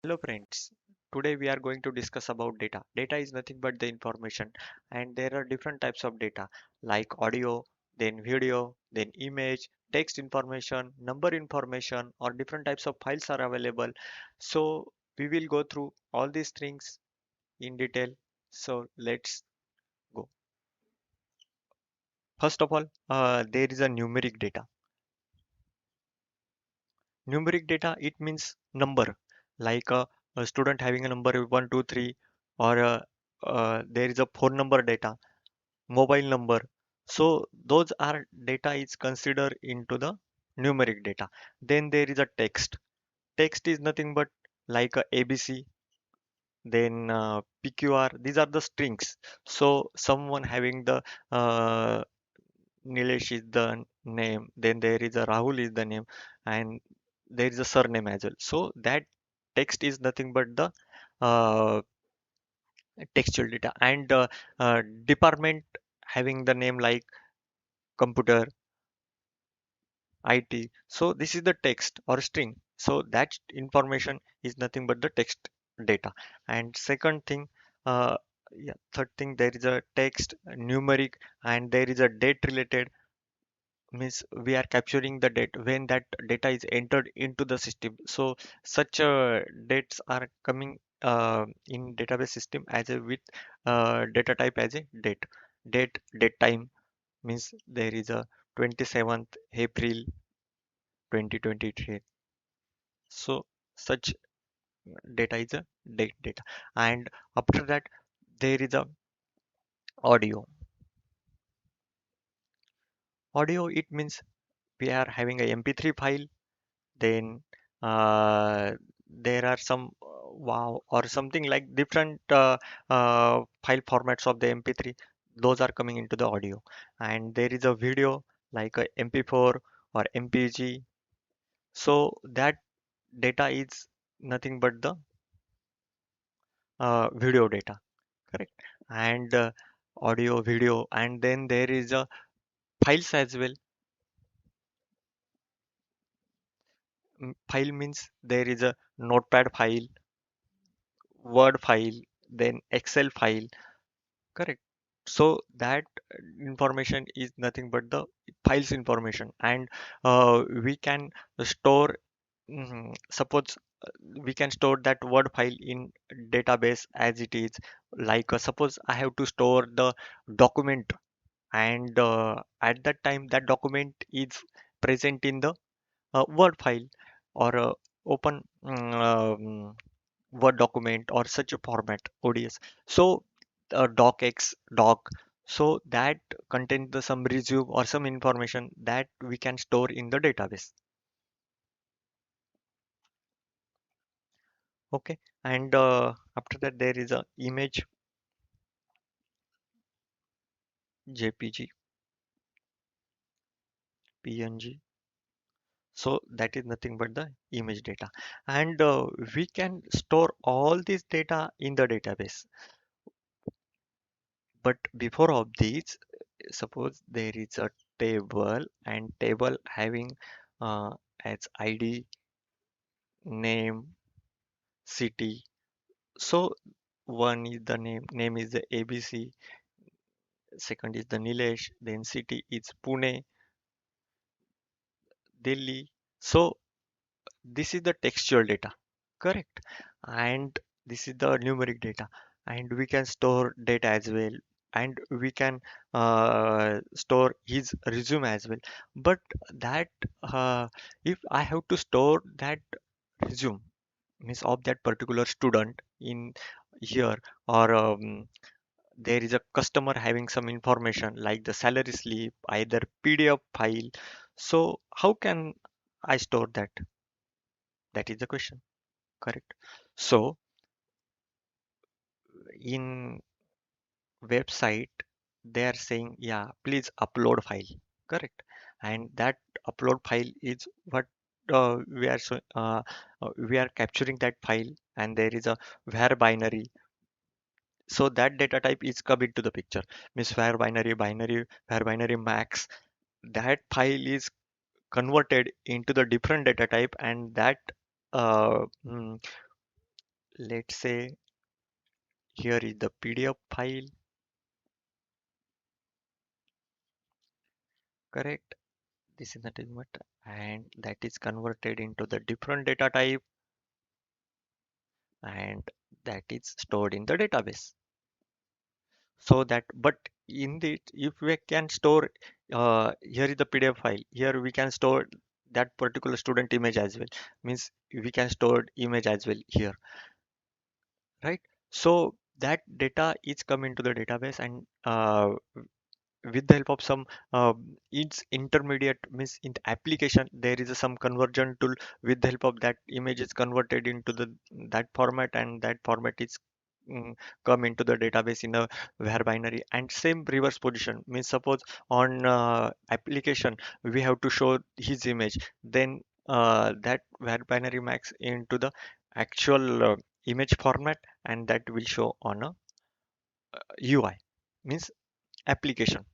Hello friends, today we are going to discuss about data. Data is nothing but the information, and there are different types of data like audio, then video, then image, text information, number information, or different types of files are available. So we will go through all these things in detail. So let's go. First of all, there is a numeric data. Numeric data, it means number, like a student having a number 1, 2, 3, or there is a phone number data, mobile number. So those are data is considered into the numeric data. Then there is a text. Text is nothing but like a ABC, then PQR. These are the strings. So someone having the Nilesh is the name, then there is a Rahul is the name, and there is a surname as well. So that text is nothing but the uh, textual data, and department having the name like computer, IT. So this is the text or string. So that information is nothing but the text data. And second thing, uh, yeah, third thing, there is a text, numeric, and there is a date related, means we are capturing the date when that data is entered into the system. So such dates are coming in database system as a with data type as a date time, means there is a 27th April 2023. So such data is a date data. And after that, there is a audio. It means we are having a mp3 file, then uh, there are some wow or something like different file formats of the mp3. Those are coming into the audio. And there is a video like a mp4 or mpg. So that data is nothing but the video data, correct? And audio, video, and then there is a files as well. File means there is a notepad file, word file, then excel file, correct? So that information is nothing but the files information. And we can store, suppose we can store that word file in database as it is. Like suppose I have to store the document, and at that time that document is present in the word file, or open word document or such a format, ods. So docx doc, so that contains the some resume or some information that we can store in the database. Okay. And after that, there is a image, jpg, png. So that is nothing but the image data. And we can store all this data in the database. But before of these, suppose there is a table, and table having as id, name, city. So one is the name is the abc, second is the nilesh, then city is pune, delhi. So this is the textual data, correct? And this is the numeric data. And we can store data as well, and we can store his resume as well. But that if I have to store that resume, means of that particular student in here, or there is a customer having some information like the salary slip, either pdf file. So how can I store that? That is the question, correct? So in website, they are saying, yeah, please upload file, correct? And that upload file is what we are capturing that file, and there is a var binary. So that data type is come into the picture, means var binary, var binary max. That file is converted into the different data type, and that uh, mm, let's say here is the PDF file, correct? This is nothing but, and that is converted into the different data type, and that is stored in the database. So that, but in the, if we can store, here is the PDF file, here we can store that particular student image as well, means we can store image as well here, right? So that data is come into the database, and with the help of some its intermediate, means in the application there is some conversion tool. With the help of that, image is converted into the that format, and that format is mm, come into the database in a var binary. And same reverse position, means suppose on application we have to show his image, then that var binary max into the actual image format, and that will show on a UI, means application.